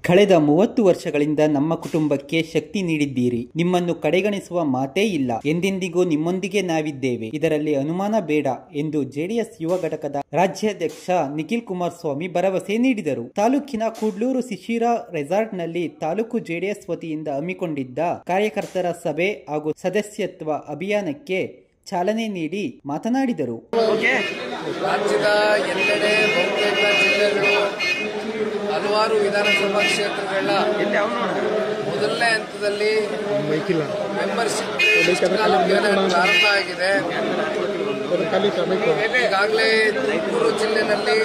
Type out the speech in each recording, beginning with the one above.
ಕಳೆದ 30 ವರ್ಷಗಳಿಂದ ನಮ್ಮ ಕುಟುಂಬಕ್ಕೆ ಶಕ್ತಿ ನೀಡಿದ್ದೀರಿ. ನಿಮ್ಮನ್ನು ಕಡೆಗಣಿಸುವ ಮಾತೇ ಇಲ್ಲ. ಎಂದೆಂದಿಗೂ ನಿಮ್ಮೊಂದಿಗೆ ನಾವಿದ್ದೇವೆ, ಇದರಲ್ಲಿ ಅನುಮಾನ ಬೇಡ ಎಂದು ಜೆಡಿಎಸ್ ಯುವ ಘಟಕದ ರಾಜ್ಯಾಧ್ಯಕ್ಷ ನಿಖಿಲ್ ಕುಮಾರಸ್ವಾಮಿ ಭರವಸೆ ನೀಡಿದರು. ತಾಲೂಕಿನ ಕೂಡ್ಲೂರು ಶಿಶಿರ ರೆಸಾರ್ಟ್ನಲ್ಲಿ ತಾಲೂಕು ಜೆಡಿಎಸ್ ವತಿಯಿಂದ ಹಮ್ಮಿಕೊಂಡಿದ್ದ ಕಾರ್ಯಕರ್ತರ ಸಭೆ ಹಾಗೂ ಸದಸ್ಯತ್ವ ಅಭಿಯಾನಕ್ಕೆ ಚಾಲನೆ ನೀಡಿ ಮಾತನಾಡಿದರು. ರಾಜ್ಯದ ಎಲ್ಲೆಡೆ ಬಹುತೇಕ ಜಿಲ್ಲೆಗಳು ಹಲವಾರು ವಿಧಾನಸಭಾ ಕ್ಷೇತ್ರಗಳ ಮೊದಲನೇ ಹಂತದಲ್ಲಿ ಮೆಂಬರ್ಶಿಪ್ ಪ್ರಾರಂಭ ಆಗಿದೆ. ಈಗಾಗಲೇ ತುಮಕೂರು ಜಿಲ್ಲೆಯಲ್ಲಿ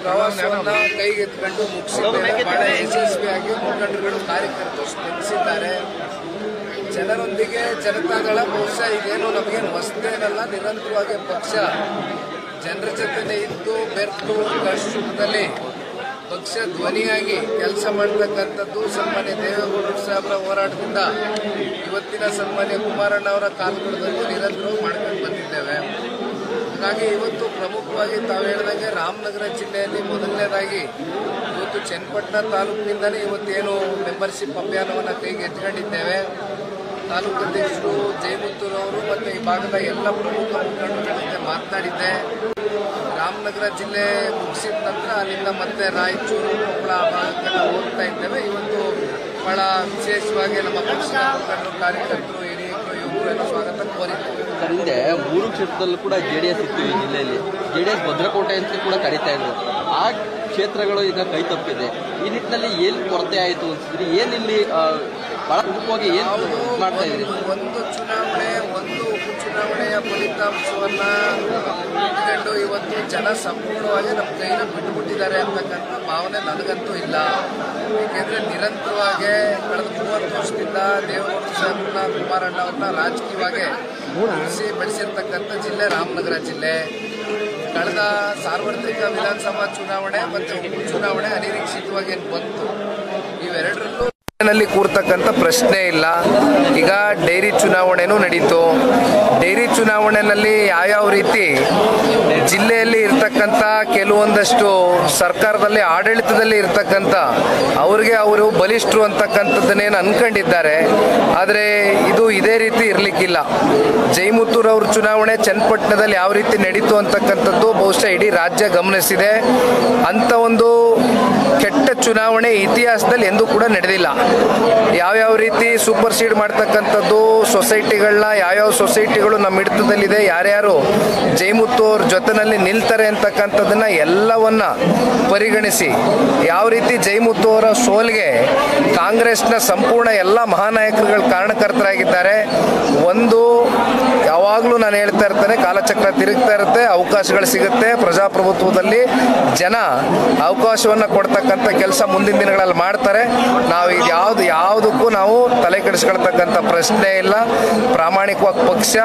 ಪ್ರವಾಸವನ್ನು ಕೈಗೆತ್ತಿಕೊಂಡು ಮುಗಿಸಿದ್ದೇವೆ. ಬಹಳ ಯಶಸ್ವಿಯಾಗಿ ಮುಖಂಡರುಗಳು ಕಾರ್ಯಕರ್ತರು ಸ್ಪಂದಿಸಿದ್ದಾರೆ. ಜನರೊಂದಿಗೆ ಜನತಾದಳ ಬಹುಶಃ ಇದೇನು ನಮಗೇನು ಹೊಸದೇನಲ್ಲ. ನಿರಂತರವಾಗಿ ಪಕ್ಷ ಜನರ ಜೊತೆ ಇದ್ದು ಬೆರ್ತು ಕಷ್ಟದಲ್ಲಿ ಪಕ್ಷ ಧ್ವನಿಯಾಗಿ ಕೆಲಸ ಮಾಡತಕ್ಕಂಥದ್ದು ಸನ್ಮಾನ್ಯ ದೇವೇಗೌಡರು ಸಾಹೇಬರ ಹೋರಾಟದಿಂದ ಇವತ್ತಿನ ಸನ್ಮಾನ್ಯ ಕುಮಾರಣ್ಣ ಅವರ ಕಾಲಘಟ್ಟದಲ್ಲೂ ನಿರಂತರವಾಗಿ ಮಾಡ್ಕೊಂಡು ಬಂದಿದ್ದೇವೆ. ಹಾಗಾಗಿ ಇವತ್ತು ಪ್ರಮುಖವಾಗಿ ತಾವು ಹೇಳಿದಂಗೆ ರಾಮನಗರ ಜಿಲ್ಲೆಯಲ್ಲಿ ಮೊದಲನೇದಾಗಿ ಇವತ್ತು ಚನ್ನಪಟ್ಟಣ ತಾಲೂಕಿನಿಂದಲೇ ಇವತ್ತೇನು ಮೆಂಬರ್ಶಿಪ್ ಅಭಿಯಾನವನ್ನು ಕೈಗೆ ಎತ್ಕೊಂಡಿದ್ದೇವೆ. ತಾಲೂಕು ಅಧ್ಯಕ್ಷರು ಜಯಮುತ್ತೂರವರು ಮತ್ತು ಈ ಭಾಗದ ಎಲ್ಲ ಪ್ರಮುಖ ಮುಖಂಡರ ಜೊತೆ ಮಾತನಾಡಿದ್ದೆ. ರಾಮನಗರ ಜಿಲ್ಲೆ ಮುಗಿಸಿದ ನಂತರ ಅಲ್ಲಿಂದ ಮತ್ತೆ ರಾಯಚೂರು ಕೊಪ್ಪಳ ಭಾಗಕ್ಕೆಲ್ಲ ಹೋಗ್ತಾ ಇದ್ದೇವೆ. ಇವತ್ತು ಬಹಳ ವಿಶೇಷವಾಗಿ ನಮ್ಮ ಪಕ್ಷದ ಮುಖಂಡರು ಕಾರ್ಯಕರ್ತರು ಹಿರಿಯರು ಯುವಕರು ಎಲ್ಲ ಸ್ವಾಗತ ಕೋರಿದ್ದಾರೆ. ಹಿಂದೆ 3 ಕ್ಷೇತ್ರದಲ್ಲೂ ಕೂಡ ಜೆಡಿಎಸ್ ಇತ್ತು. ಈ ಜಿಲ್ಲೆಯಲ್ಲಿ ಜೆಡಿಎಸ್ ಭದ್ರಕೋಟೆ ಅಂತ ಕೂಡ ಕರೀತಾ ಇದ್ರು. ಆ ಕ್ಷೇತ್ರಗಳು ಈಗ ಕೈ ತಪ್ಪಿದೆ. ಈ ನಿಟ್ಟಿನಲ್ಲಿ ಏನು ಕೊರತೆ ಆಯಿತು ಅನ್ಸಿದ್ರಿ? ಏನಿಲ್ಲಿ ಬಹಳ ಪ್ರಮುಖವಾಗಿ ಏನು ಮಾಡ್ತಾ ಇದ್ರಿ? ಒಂದು ಚುನಾವಣೆ, ಒಂದು ಉಪಚುನಾವಣೆಯ ಫಲಿತಾಂಶವನ್ನ ಇಟ್ಕೊಂಡು ಇವತ್ತು ಜನ ಸಂಪೂರ್ಣವಾಗಿ ನಮ್ಮ ಕೈನ ಬಿಟ್ಟುಬಿಟ್ಟಿದ್ದಾರೆ ಅಂತಕ್ಕಂಥ ಭಾವನೆ ನನಗಂತೂ ಇಲ್ಲ. ಏಕೆಂದ್ರೆ ನಿರಂತರವಾಗಿ ಕಳೆದ 30 ವರ್ಷದಿಂದ ದೇವೇಗೌಡರು ಸಾಹೇಬ್ರನ್ನ ಕುಮಾರಣ್ಣ ಅವ್ರನ್ನ ರಾಜಕೀಯವಾಗಿ ಬೆಳೆಸಿರ್ತಕ್ಕಂಥ ಜಿಲ್ಲೆ ರಾಮನಗರ ಜಿಲ್ಲೆ. ಕಳೆದ ಸಾರ್ವತ್ರಿಕ ವಿಧಾನಸಭಾ ಚುನಾವಣೆ ಮತ್ತು ಉಪಚುನಾವಣೆ ಅನಿರೀಕ್ಷಿತವಾಗಿ ಬಂತು. ಇವೆರಡರಲ್ಲೂ ನಲ್ಲಿ ಕೂರ್ತಕ್ಕಂಥ ಪ್ರಶ್ನೆ ಇಲ್ಲ. ಈಗ ಡೈರಿ ಚುನಾವಣೆನೂ ನಡೀತು. ಡೈರಿ ಚುನಾವಣೆಯಲ್ಲಿ ಯಾವ್ಯಾವ ರೀತಿ ಜಿಲ್ಲೆಯಲ್ಲಿ ಇರ್ತಕ್ಕಂಥ ಕೆಲವೊಂದಷ್ಟು ಸರ್ಕಾರದಲ್ಲಿ ಆಡಳಿತದಲ್ಲಿ ಇರ್ತಕ್ಕಂಥ ಅವ್ರಿಗೆ ಅವರು ಬಲಿಷ್ಠರು ಅಂತಕ್ಕಂಥದ್ದನ್ನೇನು ಅನ್ಕೊಂಡಿದ್ದಾರೆ. ಆದರೆ ಇದು ಇದೇ ರೀತಿ ಇರಲಿಕ್ಕಿಲ್ಲ. ಜಯಮುತ್ತೂರ್ ಅವ್ರ ಚುನಾವಣೆ ಚನ್ನಪಟ್ಟಣದಲ್ಲಿ ಯಾವ ರೀತಿ ನಡೀತು ಅಂತಕ್ಕಂಥದ್ದು ಬಹುಶಃ ಇಡೀ ರಾಜ್ಯ ಗಮನಿಸಿದೆ. ಅಂತ ಒಂದು ಕೆಟ್ಟ ಚುನಾವಣೆ ಇತಿಹಾಸದಲ್ಲಿ ಎಂದೂ ಕೂಡ ನಡೆದಿಲ್ಲ. ಯಾವ್ಯಾವ ರೀತಿ ಸೂಪರ್ ಸೀಡ್ ಮಾಡ್ತಕ್ಕಂಥದ್ದು ಸೊಸೈಟಿಗಳನ್ನ, ಯಾವ್ಯಾವ ಸೊಸೈಟಿಗಳು ನಮ್ಮ ಹಿಡಿತದಲ್ಲಿದೆ, ಯಾರ್ಯಾರು ಜಯಮುತ್ತು ಅವ್ರ ಜೊತೆನಲ್ಲಿ ನಿಲ್ತಾರೆ ಅಂತಕ್ಕಂಥದ್ದನ್ನ ಎಲ್ಲವನ್ನ ಪರಿಗಣಿಸಿ ಯಾವ ರೀತಿ ಜಯಮುತ್ತು ಅವರ ಸೋಲ್ಗೆ ಕಾಂಗ್ರೆಸ್ನ ಸಂಪೂರ್ಣ ಎಲ್ಲ ಮಹಾನಾಯಕರುಗಳು ಕಾರಣಕರ್ತರಾಗಿದ್ದಾರೆ. ಒಂದು ಯಾವಾಗಲೂ ನಾನು ಹೇಳ್ತಾ ಇರ್ತೇನೆ, ಕಾಲಚಕ್ರ ತಿರುಗ್ತಾ ಇರುತ್ತೆ, ಅವಕಾಶಗಳು ಸಿಗುತ್ತೆ. ಪ್ರಜಾಪ್ರಭುತ್ವದಲ್ಲಿ ಜನ ಅವಕಾಶವನ್ನು ಕೊಡ್ತಕ್ಕಂಥ ಕೆಲಸ ಮುಂದಿನ ದಿನಗಳಲ್ಲಿ ಮಾಡ್ತಾರೆ. ನಾವು ಇದು ಯಾವುದಕ್ಕೂ ನಾವು ತಲೆ ಕೆಡಿಸ್ಕೊಳ್ತಕ್ಕಂಥ ಪ್ರಶ್ನೆ ಇಲ್ಲ. ಪ್ರಾಮಾಣಿಕವಾಗಿ ಪಕ್ಷ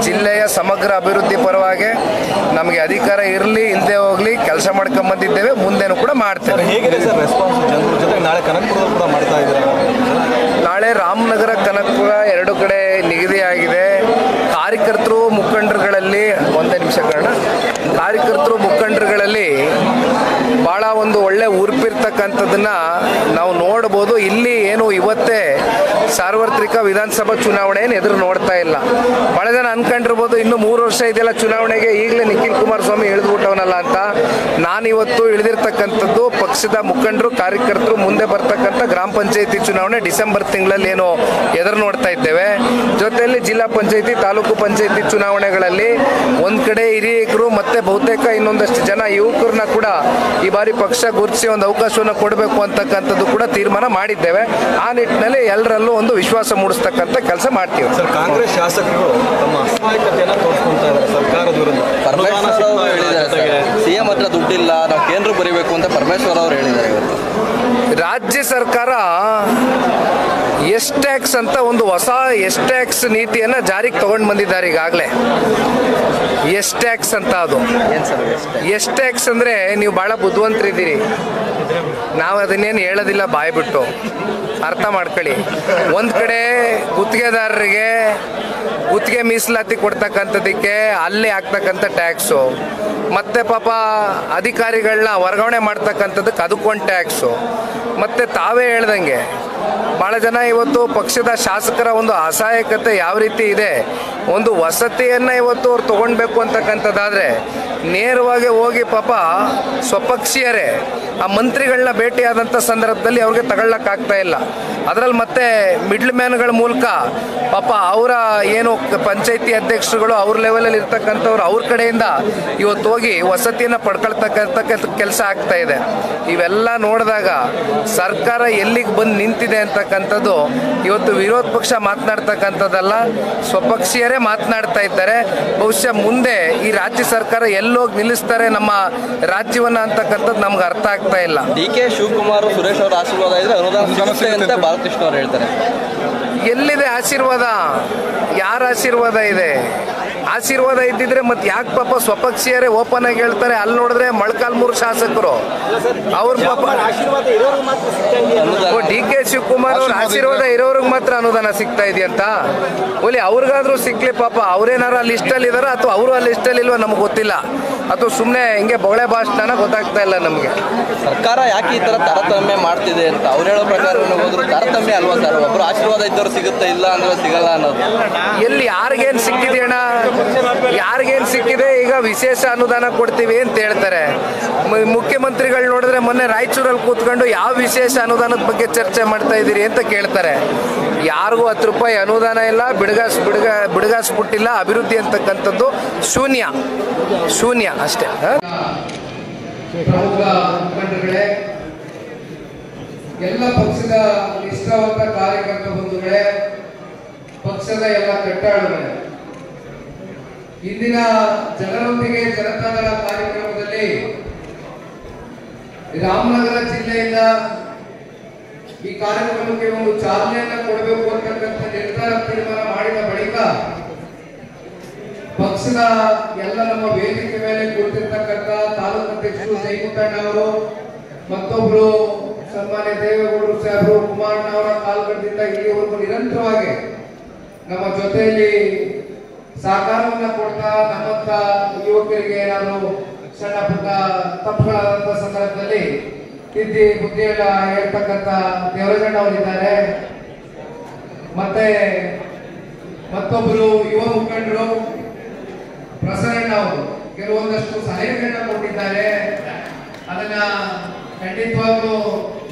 ಜಿಲ್ಲೆಯ ಸಮಗ್ರ ಅಭಿವೃದ್ಧಿ ಪರವಾಗಿ ನಮಗೆ ಅಧಿಕಾರ ಇರಲಿ ಇಲ್ಲದೆ ಹೋಗಲಿ ಕೆಲಸ ಮಾಡ್ಕೊಂಡ್ ಬಂದಿದ್ದೇವೆ, ಮುಂದೇನು ಕೂಡ ಮಾಡ್ತೇವೆ. ಹೇಗಿದೆ ಸರ್ ರೆಸ್ಪಾನ್ಸ್ ಜನರ ಜೊತೆ? ನಾಳೆ ಕನಕಪುರ ಕೂಡ ಮಾಡ್ತಾ ಇದ್ದೀರಾ? ನಾಳೆ ರಾಮನಗರ ಕನಕಪುರ 2 ಕಡೆ ನಿಗದಿಯಾಗಿದೆ. ಕಾರ್ಯಕರ್ತರು ಮುಖಂಡರುಗಳಲ್ಲಿ ಒಂದೇ ನಿಮಿಷ ಕಾರಣ ಕಾರ್ಯಕರ್ತರು ಮುಖಂಡರುಗಳಲ್ಲಿ ಬಹಳ ಒಂದು ಒಳ್ಳೆ ಉರುಪಿರ್ತಕ್ಕಂಥದ್ದನ್ನ ನಾವು ನೋಡ್ಬೋದು. ಇಲ್ಲಿ ಏನು ಇವತ್ತೇ ಸಾರ್ವತ್ರಿಕ ವಿಧಾನಸಭಾ ಚುನಾವಣೆ ಎದುರು ನೋಡ್ತಾ ಇಲ್ಲ. ಬಹಳ ಜನ ಅನ್ಕೊಂಡಿರ್ಬೋದು ಇನ್ನು 3 ವರ್ಷ ಇದೆಲ್ಲ ಚುನಾವಣೆಗೆ, ಈಗಲೇ ನಿಖಿಲ್ ಕುಮಾರಸ್ವಾಮಿ ಇಳಿದ್ಬಿಟ್ಟವನಲ್ಲ ಅಂತ. ನಾನಿವತ್ತು ಇಳಿದಿರ್ತಕ್ಕಂಥದ್ದು ಪಕ್ಷದ ಮುಖಂಡರು ಕಾರ್ಯಕರ್ತರು ಮುಂದೆ ಬರ್ತಕ್ಕಂಥ ಗ್ರಾಮ ಪಂಚಾಯತಿ ಚುನಾವಣೆ ಡಿಸೆಂಬರ್ ತಿಂಗಳಲ್ಲಿ ಏನು ಎದುರು ನೋಡ್ತಾ ಇದ್ದೇವೆ. ಜೊತೆಯಲ್ಲಿ ಜಿಲ್ಲಾ ಪಂಚಾಯತಿ ತಾಲೂಕು ಪಂಚಾಯತಿ ಚುನಾವಣೆಗಳಲ್ಲಿ ಒಂದ್ ಕಡೆ ಹಿರಿಯರು ಮತ್ತೆ ಬಹುತೇಕ ಇನ್ನೊಂದಷ್ಟು ಜನ ಯುವಕರನ್ನ ಕೂಡ ಈ ಬಾರಿ ಪಕ್ಷ ಗುರುತಿಸಿ ಒಂದು ಅವಕಾಶವನ್ನು ಕೊಡಬೇಕು ಅಂತಕ್ಕಂಥದ್ದು ಕೂಡ ತೀರ್ಮಾನ ಮಾಡಿದ್ದೇವೆ. ಆ ನಿಟ್ಟಿನಲ್ಲಿ ಎಲ್ಲರಲ್ಲೂ ಒಂದು ವಿಶ್ವಾಸ ಮೂಡಿಸ್ತಕ್ಕಂಥ ಕೆಲಸ ಮಾಡ್ತೀವಿ. ಸರ್, ಕಾಂಗ್ರೆಸ್ ಶಾಸಕರು ತಮ್ಮ ಅಸಹಾಯಕತೆಯನ್ನು ತೋರಿಸ್ಕೊಳ್ತಾ ಇದ್ದಾರೆ ಸರ್ಕಾರದ ವಿರುದ್ಧ. ಸಿಎಂ ಹತ್ರ ದುಡ್ಡಿಲ್ಲ, ನಾವು ಕೇಂದ್ರ ಬರೀಬೇಕು ಅಂತ ಪರಮೇಶ್ವರ್ ಅವರು ಹೇಳಿದ್ದಾರೆ. ರಾಜ್ಯ ಸರ್ಕಾರ ಎಸ್ ಟ್ಯಾಕ್ಸ್ ಅಂತ ಒಂದು ಹೊಸ ಎಸ್ ಟ್ಯಾಕ್ಸ್ ನೀತಿಯನ್ನು ಜಾರಿಗೆ ತಗೊಂಡು ಬಂದಿದ್ದಾರೆ ಈಗಾಗಲೇ. ಎಸ್ ಟ್ಯಾಕ್ಸ್ ಅಂತ ಅದು ಎಸ್ ಟ್ಯಾಕ್ಸ್ ಅಂದರೆ ನೀವು ಭಾಳ ಬುದ್ಧಿವಂತರಿದ್ದೀರಿ, ನಾವು ಅದನ್ನೇನು ಹೇಳೋದಿಲ್ಲ ಬಾಯ್ಬಿಟ್ಟು, ಅರ್ಥ ಮಾಡ್ಕೊಳ್ಳಿ. ಒಂದು ಕಡೆ ಗುತ್ತಿಗೆದಾರರಿಗೆ ಗುತ್ತಿಗೆ ಮೀಸಲಾತಿ ಕೊಡ್ತಕ್ಕಂಥದ್ದಕ್ಕೆ ಅಲ್ಲಿ ಆಗ್ತಕ್ಕಂಥ ಟ್ಯಾಕ್ಸು, ಮತ್ತು ಪಾಪ ಅಧಿಕಾರಿಗಳನ್ನ ವರ್ಗಾವಣೆ ಮಾಡ್ತಕ್ಕಂಥದ್ದಕ್ಕೆ ಅದಕ್ಕೊಂದು ಟ್ಯಾಕ್ಸು, ಮತ್ತು ತಾವೇ ಹೇಳ್ದಂಗೆ ಭಾಳ ಜನ ಇವತ್ತು ಪಕ್ಷದ ಶಾಸಕರ ಒಂದು ಅಸಹಾಯಕತೆ ಯಾವ ರೀತಿ ಇದೆ, ಒಂದು ವಸತಿಯನ್ನು ಇವತ್ತು ಅವ್ರು ತೊಗೊಳ್ಬೇಕು ಅಂತಕ್ಕಂಥದ್ದಾದರೆ ನೇರವಾಗಿ ಹೋಗಿ ಪಾಪ ಸ್ವಪಕ್ಷೀಯರೇ ಆ ಮಂತ್ರಿಗಳನ್ನ ಭೇಟಿಯಾದಂಥ ಸಂದರ್ಭದಲ್ಲಿ ಅವ್ರಿಗೆ ತಗೊಳ್ಳೋಕ್ಕಾಗ್ತಾ ಇಲ್ಲ. ಅದರಲ್ಲಿ ಮತ್ತೆ ಮಿಡ್ಲ್ ಮ್ಯಾನ್ಗಳ ಮೂಲಕ ಪಾಪ ಅವರ ಏನು ಪಂಚಾಯತಿ ಅಧ್ಯಕ್ಷರುಗಳು ಅವ್ರ ಲೆವೆಲಲ್ಲಿ ಇರ್ತಕ್ಕಂಥವ್ರು ಅವ್ರ ಕಡೆಯಿಂದ ಇವತ್ತು ಹೋಗಿ ವಸತಿಯನ್ನು ಪಡ್ಕೊಳ್ತಕ್ಕಂಥ ಕೆಲಸ ಆಗ್ತಾ ಇದೆ. ಇವೆಲ್ಲ ನೋಡಿದಾಗ ಸರ್ಕಾರ ಎಲ್ಲಿಗೆ ಬಂದು ನಿಂತಿದೆ ಅಂತಕ್ಕಂಥದ್ದು ಇವತ್ತು ವಿರೋಧ ಪಕ್ಷ ಮಾತನಾಡ್ತಕ್ಕಂಥದ್ದಲ್ಲ, ಸ್ವಪಕ್ಷೀಯರೇ ಮಾತನಾಡ್ತಾ ಇದ್ದಾರೆ. ಬಹುಶಃ ಮುಂದೆ ಈ ರಾಜ್ಯ ಸರ್ಕಾರ ಎಲ್ಲೋಗಿ ನಿಲ್ಲಿಸ್ತಾರೆ ನಮ್ಮ ರಾಜ್ಯವನ್ನ ಅಂತಕ್ಕಂಥದ್ದು ನಮ್ಗೆ ಅರ್ಥ ಆಗ್ತಾ ಇಲ್ಲ. DK ಶಿವಕುಮಾರ್ ಸುರೇಶ್ ಅವರ ಆಶೀರ್ವಾದ ಇದ್ರೆ ಅನುದಾನ ಸಿಗುತ್ತೆ ಅಂತ ಬಾಲಕೃಷ್ಣ ಅವರು ಹೇಳ್ತಾರೆ. ಎಲ್ಲಿದೆ ಆಶೀರ್ವಾದ? ಯಾರ ಆಶೀರ್ವಾದ ಇದೆ? ಆಶೀರ್ವಾದ ಇದ್ದಿದ್ರೆ ಮತ್ತೆ ಯಾಕೆ ಪಾಪ ಸ್ವಪಕ್ಷೀಯರೇ ಓಪನ್ ಆಗಿ ಹೇಳ್ತಾರೆ. ಅಲ್ಲಿ ನೋಡಿದ್ರೆ ಮೊಳಕಾಲ್ಮೂರು ಶಾಸಕರು ಅವ್ರ ಪಾಪ DK ಶಿವಕುಮಾರ್ ಅವ್ರ ಆಶೀರ್ವಾದ ಇರೋರಿಗೆ ಮಾತ್ರ ಅನುದಾನ ಸಿಗ್ತಾ ಇದೆಯಂತ. ಒಲಿ ಅವ್ರಿಗಾದ್ರೂ ಸಿಕ್ಲಿ ಪಾಪ, ಅವ್ರೇನಾರು ಆ ಲಿಸ್ಟಲ್ಲಿ ಇದಾರ ಅಥವಾ ಅವರು ಆ ಲಿಸ್ಟಲ್ಲಿ ಇಲ್ವ ನಮ್ಗೆ ಗೊತ್ತಿಲ್ಲ, ಅಥವಾ ಸುಮ್ಮನೆ ಹಿಂಗೆ ಬೊಗಳೆ ಭಾಷಣ ಗೊತ್ತಾಗ್ತಾ ಇಲ್ಲ ನಮಗೆ. ಸರ್ಕಾರ ಯಾಕೆ ಈ ತರ ತಾರತಮ್ಯ ಮಾಡ್ತಿದೆ ಅಂತ ಅವ್ರು ಹೇಳೋ ಪ್ರಕಾರ ಹೋದ್ರು ತಾರತಮ್ಯ ಅಲ್ವಾ ಸರ್? ಒಬ್ರು ಆಶೀರ್ವಾದ ಇದ್ದವ್ರು ಸಿಗುತ್ತೆ, ಇಲ್ಲ ಅಂದ್ರೆ ಸಿಗಲ್ಲ ಅನ್ನೋದು. ಎಲ್ಲಿ ಯಾರಿಗೇನು ಸಿಕ್ಕಿದೆ ಅಣ್ಣ, ಯಾರಿಗೇನು ಸಿಕ್ಕಿದೆ? ಈಗ ವಿಶೇಷ ಅನುದಾನ ಕೊಡ್ತೀವಿ ಅಂತ ಹೇಳ್ತಾರೆ. ಮುಖ್ಯಮಂತ್ರಿಗಳು ನೋಡಿದ್ರೆ ಮೊನ್ನೆ ರಾಯಚೂರಲ್ಲಿ ಕೂತ್ಕೊಂಡು ಯಾವ ವಿಶೇಷ ಅನುದಾನದ ಬಗ್ಗೆ ಚರ್ಚೆ ಮಾಡ್ತಾ ಇದ್ದೀರಿ ಅಂತ ಕೇಳ್ತಾರೆ. ಯಾರಿಗೂ 10 ರೂಪಾಯಿ ಅನುದಾನ ಇಲ್ಲ, ಬಿಡುಗಾಸ್ಬಿಟ್ಟಿಲ್ಲ. ಅಭಿವೃದ್ಧಿ ಅಂತಕ್ಕಂಥದ್ದು ಶೂನ್ಯ ಅಷ್ಟೇ. ಪ್ರಮುಖ ಮುಖಂಡರುಗಳೇ, ಎಲ್ಲ ಪಕ್ಷದ ನಿಷ್ಠಾವಂತ ಕಾರ್ಯಕರ್ತ ಬಂಧುಗಳೇ, ಪಕ್ಷದ ಎಲ್ಲ ಕಟ್ಟಾಳುಗಳೇ, ಇಂದಿನ ಜನರೊಂದಿಗೆ ಜನತಾದಳ ಕಾರ್ಯಕ್ರಮದಲ್ಲಿ ರಾಮನಗರ ಜಿಲ್ಲೆಯಿಂದ ಈ ಕಾರ್ಯಕ್ರಮಕ್ಕೆ ಒಂದು ಚಾಲನೆಯನ್ನು ಕೊಡಬೇಕು ಅಂತಕ್ಕಂಥ ತೀರ್ಮಾನ ಮಾಡಿದ ಬಳಿಕ ಪಕ್ಷದ ಎಲ್ಲ ನಮ್ಮ ವೇದಿಕೆ ಮೇಲೆ ಕುಳಿತಿರ್ತಕ್ಕಂಥ ತಾಲೂಕು ಅಧ್ಯಕ್ಷರು ಜೈಮುತ್ತಣ್ಣ ಅವರು, ಮತ್ತೊಬ್ರು ಸನ್ಮಾನ್ಯ ದೇವೇಗೌಡರು ಸಾಹೇಬರು, ಕುಮಾರಣ್ಣ ಅವರ ಕಾಲ್ಗಡದಿಂದ ಇಲ್ಲಿವರೆಗೂ ನಿರಂತರವಾಗಿ ನಮ್ಮ ಜೊತೆಯಲ್ಲಿ ಸಹಕಾರವನ್ನ ಕೊಡ್ತಾ ನಮ್ಮಂತ ಯುವಕರಿಗೆ ಏನಾದ್ರು ಸಣ್ಣ ಪುಟ್ಟ ತಪ್ಪುಗಳಾದಂತ ಸಂದರ್ಭದಲ್ಲಿ ತಿದ್ದಿ ಬುದ್ಧಿ ಹೇಳ್ತಕ್ಕಂಥ ದೇವರಾಜಣ್ಣ ಅವರಿದ್ದಾರೆ. ಮತ್ತೆ ಮತ್ತೊಬ್ಬರು ಯುವ ಮುಖಂಡರು ಪ್ರಸರಣ್ಣ ಅವರು ಕೆಲವೊಂದಷ್ಟು ಸಲಹೆಗಳನ್ನ ಕೊಟ್ಟಿದ್ದಾರೆ. ಅದನ್ನ ಖಂಡಿತವಾಗ್ಲೂ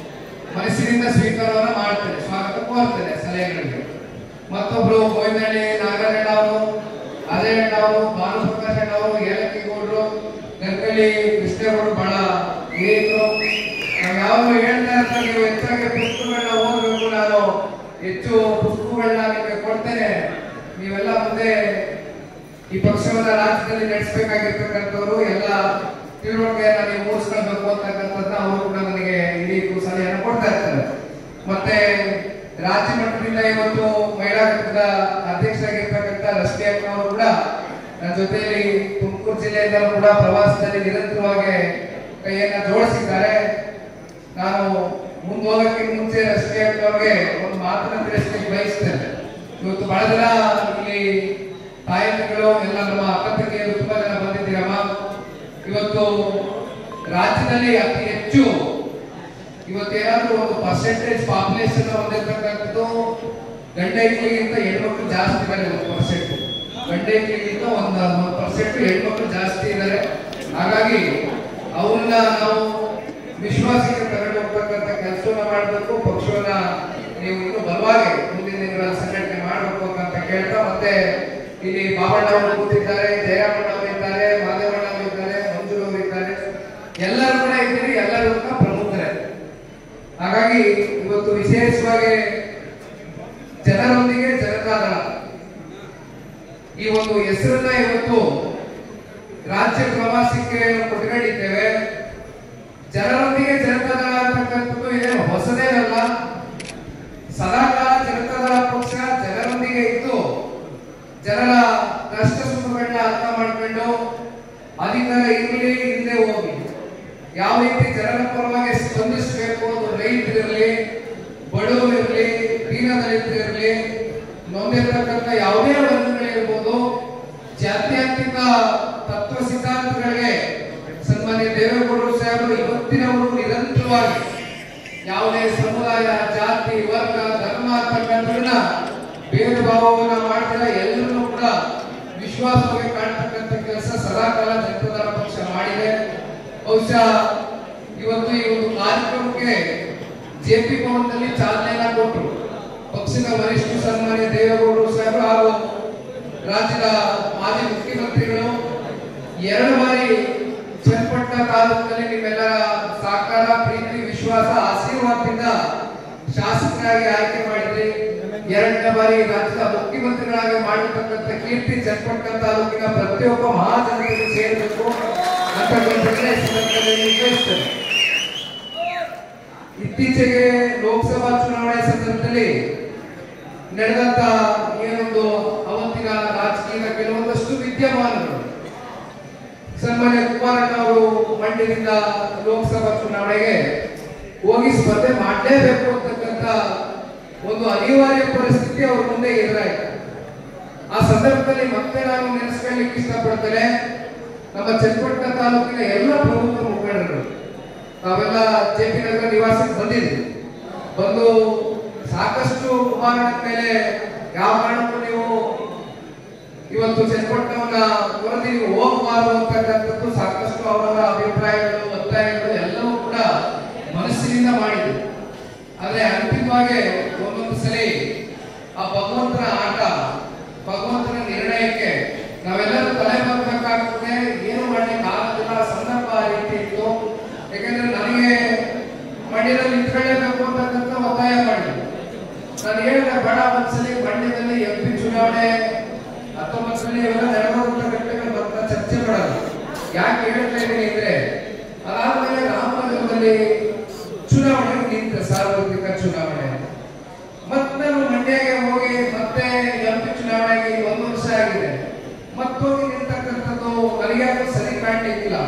ಮನಸ್ಸಿನಿಂದ ಸ್ವೀಕಾರವನ್ನ ಮಾಡ್ತೇನೆ, ಸ್ವಾಗತ ಕೋರ್ತೇನೆ ಸಲಹೆಗಳಿಗೆ. ಮತ್ತೊಬ್ರು ಗೋವಿಂದಹಳ್ಳಿ ನಾಗರಣ್ಣ ಅವರು, ಅಜಯಣ್ಣ ಅವರು, ಭಾನುಪ್ರಕಾಶ್ ಅಣ್ಣ ಅವರು, ಏಲಕ್ಕಿಗೌಡರು, ಗಂಗಳ್ಳಿ ಕೃಷ್ಣೇಗೌಡರು ಬಹಳ ಹಿರಿಯರು. ನಾವು ಯಾವಾಗಲೂ ಹೇಳ್ತಾ ಇರ್ತಾರೆ, ನೀವು ಹೆಚ್ಚಾಗಿ ಪುಸ್ತಕಗಳನ್ನ ಓದಬೇಕು, ನಾನು ಹೆಚ್ಚು ಪುಸ್ತಕಗಳನ್ನ ನಿಮಗೆ ಕೊಡ್ತೇನೆ, ನೀವೆಲ್ಲ ಮುಂದೆ ಈ ಪಕ್ಷವನ್ನ ರಾಜ್ಯದಲ್ಲಿ ನಡೆಸಬೇಕಾಗಿರ್ತಕ್ಕಂಥವ್ರು ಎಲ್ಲ ತಿಳುವಳಿಕೆಯನ್ನ ನೀವು ಮೂಡಿಸ್ಕೊಳ್ಬೇಕು ಅಂತಕ್ಕಂಥದ್ದನ್ನ ಅವರು ಕೂಡ ನನಗೆ ಇಡೀ ಸಲಹೆಯನ್ನು ಕೊಡ್ತಾ ಇರ್ತಾರೆ. ಮತ್ತೆ ರಾಜ್ಯ ಮಟ್ಟದಿಂದ ಇವತ್ತು ಮಹಿಳಾ ಘಟಕದ ಅಧ್ಯಕ್ಷರಾಗಿರ್ತಕ್ಕಂಥ ರಶ್ಮಿ ಅಕ್ಕ ಅವರು ಕೂಡ ನನ್ನ ಜೊತೆಯಲ್ಲಿ ತುಮಕೂರು ಜಿಲ್ಲೆಯಿಂದ ಕೂಡ ಪ್ರವಾಸದಲ್ಲಿ ನಿರಂತರವಾಗಿ ಕೈಯನ್ನ ಜೋಡಿಸಿದ್ದಾರೆ. ನಾನು ಮುಂದೋಗಕ್ಕೆ ಮುಂಚೆ ರಶ್ಮಿ ಅಕ್ಕ ಅವರಿಗೆ ಒಂದು ಮಾತನ್ನ ತಿಳಿಸಲಿಕ್ಕೆ ಬಯಸ್ತೇನೆ. ಇವತ್ತು ಬಹಳ ಜನ ಇಲ್ಲಿ ತಾಯಂದಿಗಳು ಎಲ್ಲ ನಮ್ಮ ಅಕ್ಕತಿಗೆಯರು ತುಂಬಾ ಜನ ಬಂದಿದ್ದೀರಮ್ಮ. ಇವತ್ತು ರಾಜ್ಯದಲ್ಲಿ ಅತಿ ಹೆಚ್ಚು ಇವತ್ತೇನಾದ್ರೂ ಒಂದು ಪರ್ಸೆಂಟೇಜ್ ಪಾಪ್ಯುಲೇಷನ್ ಹೊಂದಿರತಕ್ಕಂಥದ್ದು ಗಂಡ ಹೆಣ್ಣಿಗಿಂತ ಹೆಣ್ಮಕ್ಳು ಜಾಸ್ತಿ ಇದ್ದಾರೆ. 1% ಗಂಡ ಹೆಣ್ಣಿಗಿಂತ 1% ಹೆಣ್ಮಕ್ಳು ಜಾಸ್ತಿ ಇದ್ದಾರೆ. ಹಾಗಾಗಿ ಅವನ್ನ ನಾವು ವಿಶ್ವಾಸಕ್ಕೆ ತಗೊಂಡು ಹೋಗ್ತಕ್ಕಂಥ ಕೆಲಸವನ್ನ ಮಾಡಬೇಕು. ಪಕ್ಷವನ್ನ ನೀವು ಇನ್ನೂ ಬಲವಾಗಿ ಮುಂದಿನ ದಿನಗಳಲ್ಲಿ ಸಂಘಟನೆ ಮಾಡಬೇಕು ಅಂತ ಕೇಳ್ತಾ, ಮತ್ತೆ ಇಲ್ಲಿ ಬಾಬಣ್ಣ ಅವರು ಕೂತಿದ್ದಾರೆ, ಜಯರಾಮಣ್ಣ ಅವರಿದ್ದಾರೆ, ಮಾದೇವಣ್ಣ ಅವರಿದ್ದಾರೆ, ಮಂಜೂರ್ ಅವರಿದ್ದಾರೆ, ಎಲ್ಲರೂ ಕೂಡ ಇದ್ದೀರಿ, ಎಲ್ಲರೂ ಕೂಡ ಪ್ರಮುಖರೇ. ಹಾಗಾಗಿ ಇವತ್ತು ವಿಶೇಷವಾಗಿ ಜನರೊಂದಿಗೆ ಜನತಾದಳ ಈ ಒಂದು ಹೆಸರನ್ನ ಇವತ್ತು ರಾಜ್ಯ ಪ್ರವಾಸಕ್ಕೆ ಕೊಟ್ಕೊಂಡಿದ್ದೇವೆ. ಜನರೊಂದಿಗೆ ಜನತಾದಳ ಅಂತಕ್ಕಂಥದ್ದು ಇದೇನು ಹೊಸದೇನಲ್ಲ, ಸದಾಕಾಲ ಇರಲಿ, ನೊಂದಿರ್ತಕ್ಕಂಥ ಯಾವುದೇ ವರ್ಗಗಳಿರ್ಬೋದು, ಜಾತ್ಯತೀತ ತತ್ವ ಸಿದ್ಧಾಂತಗಳಿಗೆ ಸನ್ಮಾನ್ಯ ದೇವೇಗೌಡರು ಸಾಹೇಬರು ಇವತ್ತಿನವರು ನಿರಂತರವಾಗಿ ಯಾವುದೇ ಸಮುದಾಯ, ಜಾತಿ, ವರ್ಗ, ಧರ್ಮ ಅಂತಕ್ಕಂಥದನ್ನ ಭೇದ ಭಾವವನ್ನ ಮಾಡ್ತಿಲ್ಲ, ಎಲ್ಲರನ್ನೂ ಕೂಡ ವಿಶ್ವಾಸವಾಗಿ ಕಾಣ್ತಕ್ಕಂಥ ಕೆಲಸ ಸದಾಕಾಲ ಜನತಾದಳ ಪಕ್ಷ ಮಾಡಿದೆ. ಬಹುಶಃ ಇವತ್ತು ಈ ಒಂದು ಕಾರ್ಯಕ್ರಮಕ್ಕೆ ಜೆಪಿ ಭವನದಲ್ಲಿ ಚಾಲನೆಯನ್ನ ಕೊಟ್ಟರು ಪಕ್ಷದ ವರಿಷ್ಠ ಸನ್ಮಾನ್ಯ ದೇವೇಗೌಡರು ಸಾಹೇಬರು ಹಾಗೂ ರಾಜ್ಯದ ಮಾಜಿ ಮುಖ್ಯಮಂತ್ರಿಗಳು. 2 ಬಾರಿ ಚನ್ನಪಟ್ಟಣ ತಾಲೂಕಿನಲ್ಲಿ ನಿಮ್ಮೆಲ್ಲರ ಸಹಕಾರ, ಪ್ರೀತಿ, ವಿಶ್ವಾಸ, ಆಶೀರ್ವಾದದಿಂದ ಶಾಸಕರಾಗಿ ಆಯ್ಕೆ ಮಾಡಿದ್ರಿ. 2ನೇ ಬಾರಿ ರಾಜ್ಯದ ಮುಖ್ಯಮಂತ್ರಿಗಳಾಗಿ ಮಾಡಿರ್ತಕ್ಕಂಥ ಕೀರ್ತಿ ಚನ್ನಪಟ್ಟಣ ತಾಲೂಕಿನ ಪ್ರತಿಯೊಬ್ಬ ಮಹಾಜನರಿಗೆ ಸೇರಬೇಕು ಅಂತ. ಇತ್ತೀಚೆಗೆ ಲೋಕಸಭಾ ಚುನಾವಣೆ ಸಂದರ್ಭದಲ್ಲಿ ನಡೆದಂತ ಏನೊಂದು ಅವತ್ತಿನ ರಾಜಕೀಯದ ಕೆಲವೊಂದಷ್ಟು ವಿದ್ಯಮಾನಗಳು, ಸನ್ಮಾನ್ಯ ಕುಮಾರಣ್ಣ ಅವರು ಮಂಡ್ಯದಿಂದ ಲೋಕಸಭಾ ಚುನಾವಣೆಗೆ ಹೋಗಿ ಸ್ಪರ್ಧೆ ಮಾಡಲೇಬೇಕು ಅಂತಕ್ಕಂಥ ಒಂದು ಅನಿವಾರ್ಯ ಪರಿಸ್ಥಿತಿ ಅವ್ರ ಮುಂದೆ ಎದುರಾಯಿತು. ಆ ಸಂದರ್ಭದಲ್ಲಿ ಮತ್ತೆ ನಾನು ನೆನೆಸ್ಕೊಳ್ಳಿಕ್ಕೆ ಇಷ್ಟಪಡ್ತೇನೆ, ನಮ್ಮ ಚನ್ನಪಟ್ಟಣ ತಾಲೂಕಿನ ಎಲ್ಲ ಪ್ರಮುಖ ಮುಖಂಡರು ತಾವೆಲ್ಲ ಜೆಪಿ ನಗರ ನಿವಾಸಕ್ಕೆ ಬಂದಿದ್ವಿ. ಬಂದು ಸಾಕಷ್ಟು ಕುಮಾರಣ್ಣ ಮೇಲೆ ಯಾವ ಕಾರಣಕ್ಕೂ ನೀವು ಇವತ್ತು ಚನ್ನಪಟ್ಟಣವನ್ನ ವರದಿ ನೀವು ಹೋಗಬಾರದು ಅಂತಕ್ಕಂಥದ್ದು ಸಾಕಷ್ಟು ಅವರ ಅಭಿಪ್ರಾಯಗಳು, ಒತ್ತಾಯಗಳು ಎಲ್ಲವೂ ಕೂಡ ಮನಸ್ಸಿನಿಂದ ಮಾಡಿದ್ರು. ಆದ್ರೆ ಅಂತಿಮವಾಗಿ ಒಂದೊಂದು ಸಲಿ ಆ ಭಗವಂತನ ಆಟ, ಭಗವಂತನ ನಿರ್ಣಯಕ್ಕೆ ನಾವೆಲ್ಲರೂ ತಲೆ ಬರಬೇಕಾಗ್ತದೆ. ಏನು ಮಾಡ್ಲಿಕ್ಕೆ ಆಗೋದಿಲ್ಲ, ಸಂದರ್ಭ ಆ ರೀತಿ ಇತ್ತು. ಯಾಕಂದ್ರೆ ನನಗೆ ಮಂಡ್ಯದಲ್ಲಿ ನಿಂತ್ಕೊಳ್ಳೇಬೇಕು ಅಂತಕ್ಕಂಥ ಒತ್ತಾಯ ಮಾಡಿದ್ರು. ನಾನು ಹೇಳಿದೆ ಬೇಡ, ಒಂದ್ಸಲಿ ಮಂಡ್ಯದಲ್ಲಿ MP ಚುನಾವಣೆ 19ರಲ್ಲಿ ಇವೆಲ್ಲ ನಡೆಯುವಂತ ಘಟನೆಗಳು ಬರ್ತಾ ಚರ್ಚೆ ಮಾಡೋದು. ಯಾಕೆ ಹೇಳ್ತಾ ಇದ್ದೀನಿ ಅಂದ್ರೆ, ಅದಾದ್ಮೇಲೆ ರಾಮನಗರದಲ್ಲಿ ಚುನಾವಣೆ ನಿಂತ ಸಾರ್ವತ್ರಿಕ ಚುನಾವಣೆ, ಮತ್ತೆ ನಾನು ಮಂಡ್ಯಗೆ ಹೋಗಿ ಮತ್ತೆ MP ಚುನಾವಣೆಗೆ 1 ವರ್ಷ ಆಗಿದೆ, ಮತ್ತೋಗಿ ನಿಂತಕ್ಕಂಥದ್ದು ನನಗೆ ಸರಿ ಕಾಣಲಿಕ್ಕಿಲ್ಲ.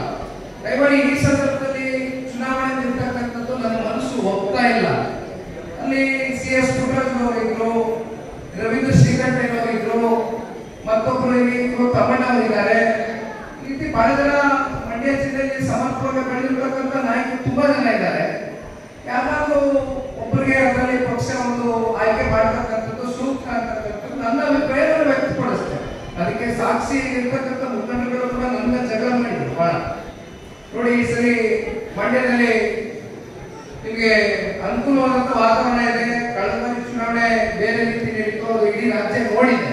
ದಯಮಾಡಿ ಈ ಸಂದರ್ಭದಲ್ಲಿ ಚುನಾವಣೆ ನಿಂತಕ್ಕಂಥದ್ದು ನನ್ನ ಮನಸ್ಸು ಒಪ್ತಾ ಇಲ್ಲ. ಅಲ್ಲಿ CS ಪುಟ್ಟರಾಜ್ ಅವರು ಇದ್ರು, ರವೀಂದ್ರ ಶ್ರೀಕಂಠಯ್ಯನವರು ಇದ್ರು, ಮತ್ತೊಬ್ಬರು ತಮ್ಮಣ್ಣವರಿದ್ದಾರೆ. ಈ ರೀತಿ ಬಹಳ ಜನ ಮಂಡ್ಯ ಜಿಲ್ಲೆಯಲ್ಲಿ ಸಮರ್ಪಕ ಬೆಳೆದಿರ್ತಕ್ಕಂಥ ನಾಯಕರು ತುಂಬಾ ಜನ ಇದ್ದಾರೆ. ಯಾರಾದ್ರೂ ಒಬ್ಬರಿಗೆ ಅದರಲ್ಲಿ ಪಕ್ಷ ಒಂದು ಆಯ್ಕೆ ಮಾಡತಕ್ಕಂಥದ್ದು ಸೂಕ್ತ ಅಂತಕ್ಕಂಥದ್ದು ನನ್ನ ಅಭಿಪ್ರಾಯವನ್ನು ವ್ಯಕ್ತಪಡಿಸ್ತೇನೆ. ಅದಕ್ಕೆ ಸಾಕ್ಷಿ ಇರ್ತಕ್ಕಂಥ ಮುಖಂಡರುಗಳು ಕೂಡ ನನ್ನ ಜಗಳ ಮಾಡಿದ್ರು ಬಹಳ. ನೋಡಿ, ಈ ಸರಿ ಮಂಡ್ಯದಲ್ಲಿ ನಿಮಗೆ ಅನುಕೂಲವಾದಂತ ವಾತಾವರಣ ಇದೆ. ಕಳೆದ ಬಾರಿ ಚುನಾವಣೆ ಬೇರೆ ರೀತಿ ನಡೀತು, ಅದು ಇಡೀ ರಾಜ್ಯ ನೋಡಿದೆ.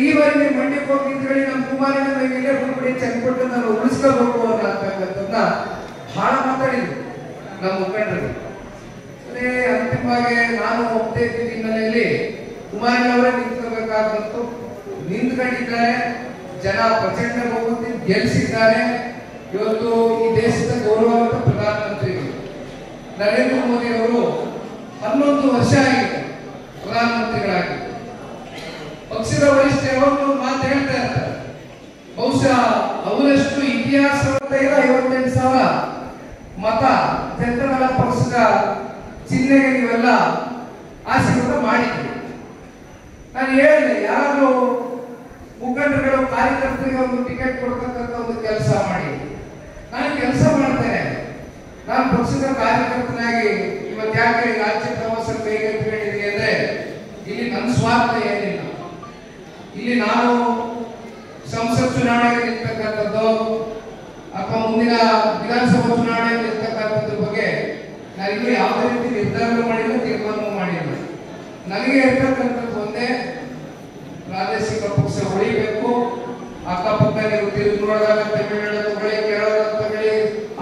ಈ ಬಾರಿ ನೀವು ಮಂಡ್ಯಕ್ಕೆ ಹೋಗಿದ್ರೇಳಿ ನಮ್ಮ ಕುಮಾರಣ್ಣ ಇಲ್ಲೇ ಬಿಟ್ಬಿಡಿ, ಚನ್ನಪಟ್ಟಣ ಉಳಿಸ್ಕೋಬೇಕು ಅಂತಕ್ಕಂಥದ್ದನ್ನ ಬಹಳ ಮಾತಾಡಿದ್ರು ನಮ್ಮ ಮುಖಂಡರು. ಅದೇ ಅಂತಿಮವಾಗಿ ನಾನು ಒಪ್ಪದೇ ಇದ್ದ ಹಿನ್ನೆಲೆಯಲ್ಲಿ ಕುಮಾರಣ್ಣ ಅವರೇ ನಿಂತ್ಕೋಬೇಕಾದಂತೂ ನಿಂತ್ಕೊಂಡಿದ್ದಾರೆ. ಜನ ಪ್ರಚಂಡ ಬಹುಮತ ಗೆಲ್ಲಿಸಿದ್ದಾರೆ. ಇವತ್ತು ಈ ದೇಶದ ಗೌರವಾನ್ವಿತ ಪ್ರಧಾನಮಂತ್ರಿಗಳು ನರೇಂದ್ರ ಮೋದಿ ಅವರು 11 ವರ್ಷ ಆಗಿದೆ ಪ್ರಧಾನಮಂತ್ರಿಗಳಾಗಿ. ಪಕ್ಷದ ವರಿಷ್ಠ ಯಾವಾಗಲೂ ಮಾತು ಹೇಳ್ತಾ ಇರ್ತಾರೆ. ಬಹುಶಃ ಅವರಷ್ಟು ಇತಿಹಾಸ 58,000 ಮತ ಜನತಾದಳ ಪಕ್ಷದ ಚಿಹ್ನೆಗೆ ನೀವೆಲ್ಲ ಆಶೀರ್ವಾದ ಮಾಡಿದ್ರಿ. ನಾನು ಹೇಳಿದೆ, ಯಾರು ಮುಖಂಡರುಗಳು ಕಾರ್ಯಕರ್ತರಿಗೆ ಒಂದು ಟಿಕೆಟ್ ಕೊಡ್ತಕ್ಕಂಥ ಒಂದು ಕೆಲಸ ಮಾಡಿ. ನಾನು ಕೆಲಸ ಮಾಡ್ತೇನೆ. ನಾನು ಪಕ್ಷದ ಕಾರ್ಯಕರ್ತನಾಗಿ ಇವತ್ತು ಯಾಕೆ ರಾಜ್ಯ ಪ್ರವಾಸ ಕೈಗೆತ್ತಿಕೊಂಡಿದ್ದೀನಿ ಅಂದ್ರೆ, ಇಲ್ಲಿ ನನ್ನ ಸ್ವಾರ್ಥ ಏನಿಲ್ಲ. ಇಲ್ಲಿ ನಾನು ಸಂಸತ್ ಚುನಾವಣೆಗೆ ನಿಂತಕ್ಕಂಥದ್ದು ಅಥವಾ ಮುಂದಿನ ವಿಧಾನಸಭಾ ಚುನಾವಣೆಗೆ ನಿಂತಕ್ಕಂಥದ್ರ ಬಗ್ಗೆ ನಾನು ಇನ್ನೂ ಯಾವುದೇ ರೀತಿ ನಿರ್ಧಾರ ಮಾಡಿಲ್ಲ, ತೀರ್ಮಾನ ಮಾಡಿಲ್ಲ. ನನಗೆ ಇರ್ತಕ್ಕಂಥದ್ದು ಒಂದೇ, ಪ್ರಾದೇಶಿಕ ಪಕ್ಷ ಉಳಿಬೇಕು. ಅಕ್ಕಪಕ್ಕ ನೀವು ತಿರುಗಿ ನೋಡಿದಾಗ ತಮಿಳುನಾಡು ತಗೊಳ್ಳಿ, ಕೇರಳ ತಗೊಳ್ಳಿ,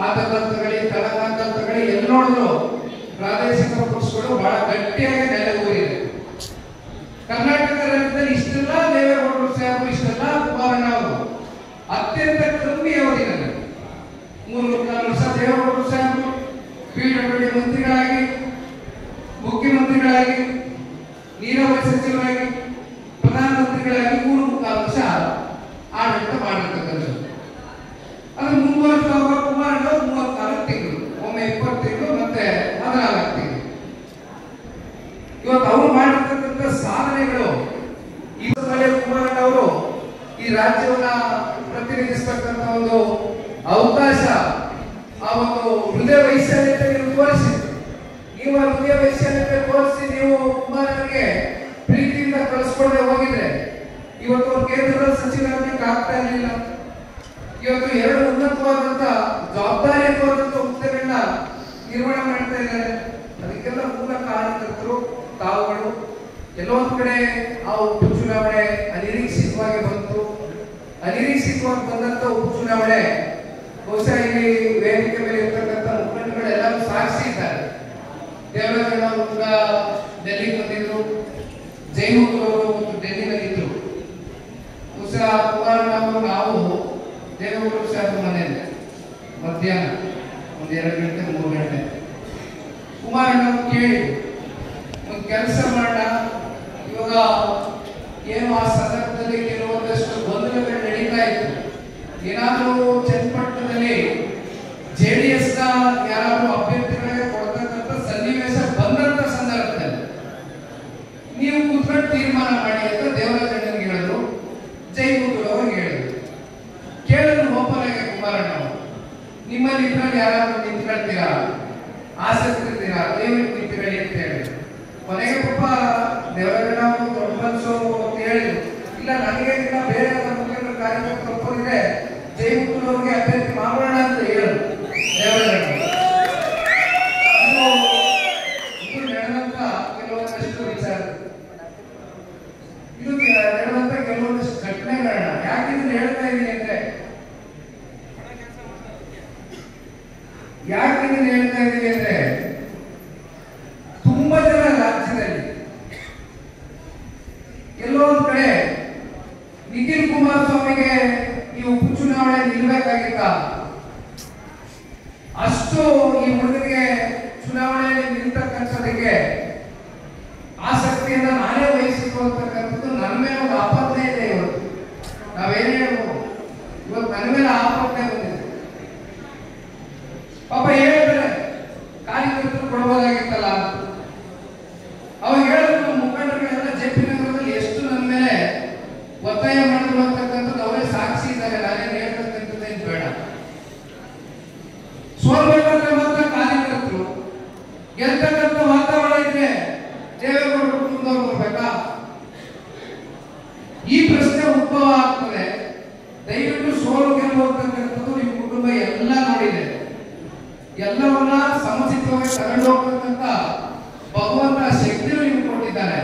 ಆಂಧ್ರ ತಗೊಳ್ಳಿ, ತೆಲಂಗಾಣ ತಗೊಳ್ಳಿ, ಎಲ್ಲಿ ನೋಡಿದ್ರು ಪ್ರಾದೇಶಿಕ ಪಕ್ಷಗಳು ಬಹಳ ಗಟ್ಟಿಯಾಗಿ ನೆಲೆಯೂರಿದೆ. ಕರ್ನಾಟಕ ರಾಜ್ಯದಲ್ಲಿ ಇಷ್ಟೆಲ್ಲ ದೇವೇಗೌಡರು ಸಾಹೇಬರು, ಇಷ್ಟೆಲ್ಲ ಕುಮಾರಣ್ಣ ಅವರು ಅತ್ಯಂತ ಕಮ್ಮಿ ಅವಧಿನಲ್ಲಿ 3-4 ವರ್ಷ ದೇವೇಗೌಡರು ಸಾಹೇಬರು PWD ಮಂತ್ರಿಗಳಾಗಿ, ಮುಖ್ಯಮಂತ್ರಿಗಳಾಗಿ, ನೀರಾವರಿ ಸಚಿವರಾಗಿ, ಪ್ರಧಾನಮಂತ್ರಿಗಳಾಗಿ 3-4 ವರ್ಷ ಆಡಳಿತ ಮಾಡಿರ್ತಕ್ಕಂಥದ್ದು. ಅದು ಮುಂದುವರೆದ ಕುಮಾರಣ್ಣ 34 ತಿಂಗಳು, ಒಮ್ಮೆ 20 ತಿಂಗಳು, ಮತ್ತೆ 14 ತಿಂಗಳು. ಇವತ್ತು ಅವರು ಮಾಡಿರ್ತಕ್ಕಂಥ ಸಾಧನೆಗಳು ಈ ಕುಮಾರಣ್ಣ ಅವರು ಈ ರಾಜ್ಯವನ್ನ ಪ್ರತಿನಿಧಿಸತಕ್ಕಂತ ಒಂದು ಅವಕಾಶ, ಆ ಒಂದು ಹೃದಯ ವೈಶಾಲ್ಯತೆ ನೀವು ತೋರಿಸಿದ್ರು. ನೀವು ಆ ಹೃದಯ ವೈಶಾಲ್ಯತೆ ತೋರಿಸಿ ನೀವು ಕುಮಾರಣ್ಣಗೆ ಪ್ರೀತಿಯಿಂದ ಕಳಿಸ್ಕೊಡದೆ ಹೋಗಿದ್ರೆ ಇವತ್ತು ಕೇಂದ್ರದ ಸಚಿವರಾಗಲಿಕ್ಕೆ ಆಗ್ತಾ ಇರಲಿಲ್ಲ. ಇವತ್ತು ಎರಡು ಉನ್ನತವಾದಂತ ಜವಾಬ್ದಾರಿಯುತವಾದಂತ ಹುದ್ದೆಗಳನ್ನ ನಿರ್ವಹಣೆ ಮಾಡ್ತಾ ಇದ್ದಾರೆ. ಅದಕ್ಕೆಲ್ಲ ಮೂಲ ಕಾರಣಕರ್ತರು ತಾವುಗಳು. ಕೆಲವೊಂದು ಕಡೆ ಆ ಉಪಚುನಾವಣೆ ಅನಿರೀಕ್ಷಿತವಾಗಿ ಬಂತು. ಅನಿರೀಕ್ಷಿತವಾಗಿ ಬಂದಂತ ಉಪಚುನಾವಣೆ ಬಹುಶಃ ಇಲ್ಲಿ ವೇದಿಕೆ ಮೇಲೆ ಇರ್ತಕ್ಕಂಥ ಮುಖಂಡಗಳೆಲ್ಲರೂ ಸಾಕ್ಷಿ ಇದ್ದಾರೆ. ದೇವರಾಜಣ್ಣ ಅವರು ಕೂಡ ಡೆಲ್ಲಿಗೆ ಬಂದಿದ್ರು, ಜೈಮೂರ್ ಅವರು ಡೆಲ್ಲಿನಲ್ಲಿದ್ರು. ಬಹುಶಃ ಕುಮಾರಣ್ಣ ಅವರು ನಾವು ದೇವೇಗೌಡರು ಸಾಹೇಬ್ ಮನೆಯಲ್ಲಿ ಮಧ್ಯಾಹ್ನ 1-2 ಗಂಟೆ 3 ಗಂಟೆ ಕುಮಾರಣ್ಣ ಕೇಳಿ ಒಂದು ಕೆಲಸ ಮಾಡೋಣ, ಇವಾಗ ಏನು ಆ ಸಂದರ್ಭದಲ್ಲಿ ಕೆಲವೊಂದಷ್ಟು ಗೊಂದಲಗಳು ನಡೀತಾ ಇತ್ತು. ಏನಾದರೂ ಚನ್ನಪಟ್ಟಣದಲ್ಲಿ JDS ನ ಯಾರಾದ್ರೂ ಅಭ್ಯರ್ಥಿಗಳಿಗೆ ಕೊಡ್ತಕ್ಕಂಥ ಸನ್ನಿವೇಶ ಬಂದಂತ ಸಂದರ್ಭದಲ್ಲಿ ನೀವು ಕೂತ್ಕೊಂಡು ತೀರ್ಮಾನ ಮಾಡಿ ಅಂತ ದೇವರಾಜಣ್ಣನಿಗೆ ಹೇಳಿದ್ರು, ಜೈಮೂರ್ ಅವ್ರಿಗೆ ಹೇಳಿದ್ರು. ಕೇಳಿದ್ರು ಒಪ್ಪಲಾಗೆ ಕುಮಾರಣ್ಣ ಅವರು, ನಿಮ್ಮಲ್ಲಿ ಇದ್ರಲ್ಲಿ ಯಾರಾದ್ರೂ ನಿಂತ್ಕೊಳ್ತೀರಾ, ಆಸಕ್ತಿ ಇರ್ತೀರಾ, ದಯವಿಟ್ಟು ನಿಂತ್ಕೊಳ್ಳಿ ಅಂತ ಹೇಳಿದ್ರು. ಕೊನೆಗೆ ಪಾಪ ದೇವರಾಜಣ್ಣ ಅವರು ದೊಡ್ಡ ಮನಸ್ಸು ಅಂತ ಹೇಳಿದ್ರು, ಇಲ್ಲ ನನಗೆ ಬೇರೆ ಮುಖ್ಯಮಂತ್ರಿ ಕಾರ್ಯಕರ್ತರು ಒಪ್ಪದಿದೆ ಜೈಮೂರ್ ಅವರಿಗೆ ಅಭ್ಯರ್ಥಿ ಮಾಡೋಣ ಅಂತ ಹೇಳಿದ್ರು ದೇವರಾಜಣ್ಣ. ಇದು ನಡೆದಂತ ಕೆಲವೊಂದಷ್ಟು ವಿಚಾರ, ಇದು ನಡೆದಂತ ಕೆಲವೊಂದಷ್ಟು ಘಟನೆಗಳನ್ನ ಯಾಕೆ ಇದನ್ನ ಹೇಳ್ತಾ ಇದ್ದೀನಿ ಅಂದ್ರೆ, ತುಂಬಾ ಜನ ರಾಜ್ಯದಲ್ಲಿ ಕೆಲವೊಂದು ಕಡೆ ನಿಖಿಲ್ ಕುಮಾರಸ್ವಾಮಿಗೆ ಈ ಉಪಚುನಾವಣೆ ನಿಲ್ಲಬೇಕಾಗಿತ್ತ, ಅಷ್ಟು ಈ ಹುಡುಗರಿಗೆ ಚುನಾವಣೆಯಲ್ಲಿ ನಿಲ್ತಕ್ಕಂಥದಕ್ಕೆ ಆಸಕ್ತಿಯನ್ನ ನಾನೇ ವಹಿಸಿಕೊಳ್ಳತಕ್ಕಂಥದ್ದು ನನ್ನ ಮೇಲೆ ಒಂದು ಆಪಾದನೆ ಇದೆ. ಇವತ್ತು ನಾವೇನೇ ಹೇಳ್ಬೋದು, ಇವತ್ತು ನನ್ನ ಮೇಲೆ ಆಪಾದನೆ ಬಂದಿದೆ. ಪಾಪ ಹೇಳಿದ್ರೆ ಕಾರ್ಯಕರ್ತರು ಕೊಡಬಹುದಾಗಿತ್ತಲ್ಲ, ಅವಾಗ ಹೇಳಿದ್ರು ಮುಖಂಡರುಗಳೆಲ್ಲ JP ನಗರದಲ್ಲಿ ಎಷ್ಟು ನನ್ನ ಮೇಲೆ ಒತ್ತಾಯ ಮಾಡಿದ್ರು ಅಂತಕ್ಕಂಥದ್ದು ಅವರೇ ಸಾಕ್ಷಿ ಇದ್ದಾರೆ. ನಾನೇನು ಹೇಳ್ತಕ್ಕಂಥದ್ದೇನು ಬೇಡ. ಸೋಲ್ಬೇಕಾದ್ರೆ ಮಾತ್ರ ಕಾರ್ಯಕರ್ತರು, ಗೆಲ್ತಕ್ಕಂಥ ವಾತಾವರಣ ಇದ್ರೆ ದೇವೇಗೌಡರು ಕುಟುಂಬದವ್ರು ಬರ್ಬೇಕಾ? ಈ ಪ್ರಶ್ನೆ ಉದ್ಭವ ಆಗ್ತದೆ. ದಯವಿಟ್ಟು ಸೋಲು ಗೆಲ್ಲುವಂತಕ್ಕಂಥದ್ದು ನಿಮ್ಮ ಕುಟುಂಬ ಎಲ್ಲ ನೋಡಿದೆ. ಎಲ್ಲವನ್ನ ಸಮಚಿತವಾಗಿ ತಗೊಂಡು ಹೋಗ್ತಕ್ಕಂಥ ಭಗವಂತ ಶಕ್ತಿಯನ್ನು ನಿಮ್ಗೆ ಕೊಟ್ಟಿದ್ದಾರೆ.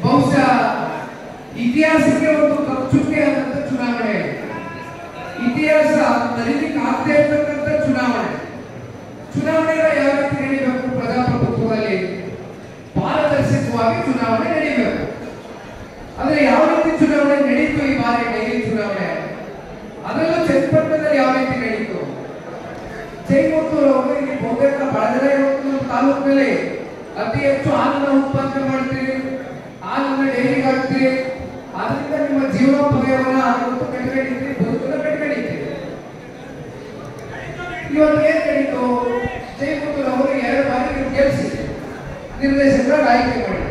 ಬಹುಶಃ ಇತಿಹಾಸಕ್ಕೆ ಒಂದು ಕಚ್ಚುಕ್ಕೆ ಆದಂತ ಚುನಾವಣೆ, ಇತಿಹಾಸ ತರೀಲಿಕ್ಕೆ ಆಗದೆ ಇರ್ತಕ್ಕಂಥ ಚುನಾವಣೆ ಯಾವ ರೀತಿ ನಡೀಬೇಕು? ಪ್ರಜಾಪ್ರಭುತ್ವದಲ್ಲಿ ಪಾರದರ್ಶಕವಾಗಿ ಚುನಾವಣೆ ನಡೀಬೇಕು. ಆದ್ರೆ ಯಾವ ರೀತಿ ಚುನಾವಣೆ ನಡೀತು ಈ ಬಾರಿ ಡೈಲಿ ಚುನಾವಣೆ, ಅದರಲ್ಲೂ ಚನ್ನಪಟ್ಟಣದಲ್ಲಿ ಯಾವ ರೀತಿ ನಡೀತು? ಜೈಮೂರ್ ಅವರು ಇಲ್ಲಿ ಬಹುತೇಕ ಬಳಗರೆ ತಾಲೂಕಿನಲ್ಲಿ ಅತಿ ಹೆಚ್ಚು ಹಾಲನ್ನ ಉತ್ಪಾದನೆ ಮಾಡ್ತೀರಿ, ಹಾಲನ್ನ ಡೈರಿಗೆ ಹಾಕ್ತೀರಿ, ಆದ್ರಿಂದ ನಿಮ್ಮ ಜೀವನೋಪಾಯವನ್ನ ಕಟ್ಕೊಂಡಿದ್ದೀರಿ, ಬದುಕನ್ನ ಕಟ್ಕೊಂಡಿದ್ದೀರಿ. ಇವಾಗ ಏನ್ ನಡೀತು? ಜೈಮೂರ್ ಅವರು 2 ಬಾರಿ ಗೆಲ್ಲಿಸಿ ನಿರ್ದೇಶಕರಾಗಿ ಆಯ್ಕೆ ಮಾಡಿ